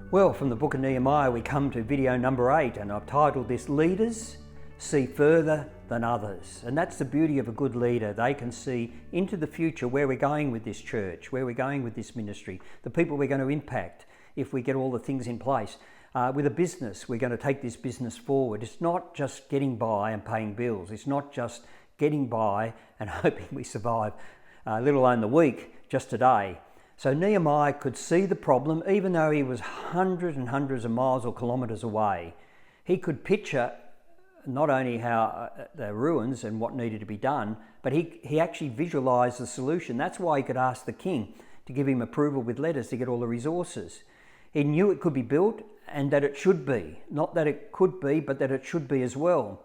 Well, from the book of Nehemiah, we come to video number 8, and I've titled this Leaders See Further Than Others. And that's the beauty of a good leader. They can see into the future where we're going with this church, where we're going with this ministry, the people we're going to impact if we get all the things in place. With a business, we're going to take this business forward. It's not just getting by and paying bills. It's not just getting by and hoping we survive, let alone the week, just today. So Nehemiah could see the problem, even though he was hundreds and hundreds of miles or kilometres away. He could picture not only how the ruins and what needed to be done, but he actually visualised the solution. That's why he could ask the king to give him approval with letters to get all the resources. He knew it could be built and that it should be. Not that it could be, but that it should be as well.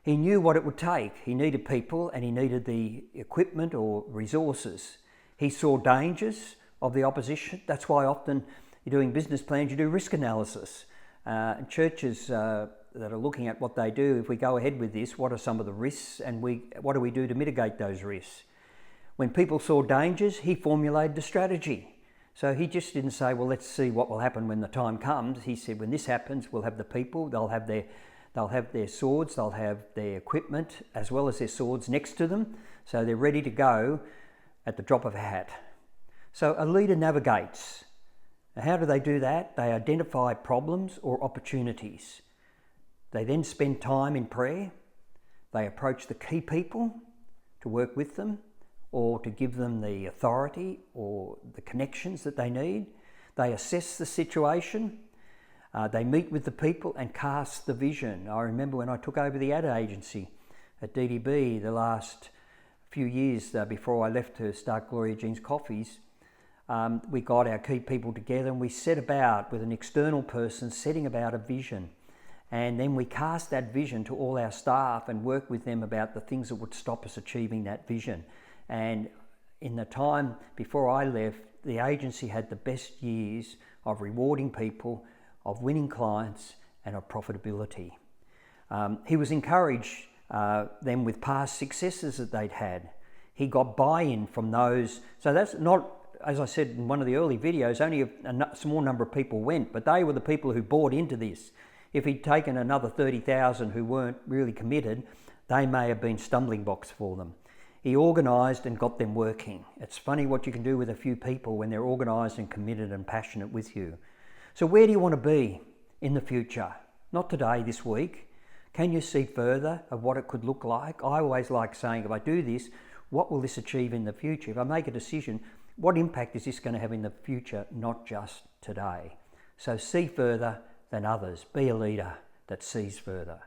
He knew what it would take. He needed people and he needed the equipment or resources. He saw dangers of the opposition. That's why often you're doing business plans, you do risk analysis. Churches that are looking at what they do, if we go ahead with this, what are some of the risks and what do we do to mitigate those risks? When people saw dangers, he formulated the strategy. So he just didn't say, well, let's see what will happen when the time comes. He said, when this happens, we'll have the people, they'll have their swords, they'll have their equipment as well as their swords next to them. So they're ready to go at the drop of a hat. So a leader navigates. Now, how do they do that? They identify problems or opportunities. They then spend time in prayer. They approach the key people to work with them or to give them the authority or the connections that they need. They assess the situation. They meet with the people and cast the vision. I remember when I took over the ad agency at DDB the last few years before I left to start Gloria Jean's Coffees, we got our key people together and we set about with an external person setting about a vision. And then we cast that vision to all our staff and worked with them about the things that would stop us achieving that vision. And in the time before I left, the agency had the best years of rewarding people, of winning clients and of profitability. He was encouraged them with past successes that they'd had. He got buy-in from those. So that's not, as I said in one of the early videos, only a small number of people went, but they were the people who bought into this. If he'd taken another 30,000 who weren't really committed, they may have been stumbling blocks for them. He organised and got them working. It's funny what you can do with a few people when they're organised and committed and passionate with you. So where do you want to be in the future? Not today, this week. Can you see further of what it could look like? I always like saying, if I do this, what will this achieve in the future? If I make a decision, what impact is this going to have in the future, not just today? So see further than others. Be a leader that sees further.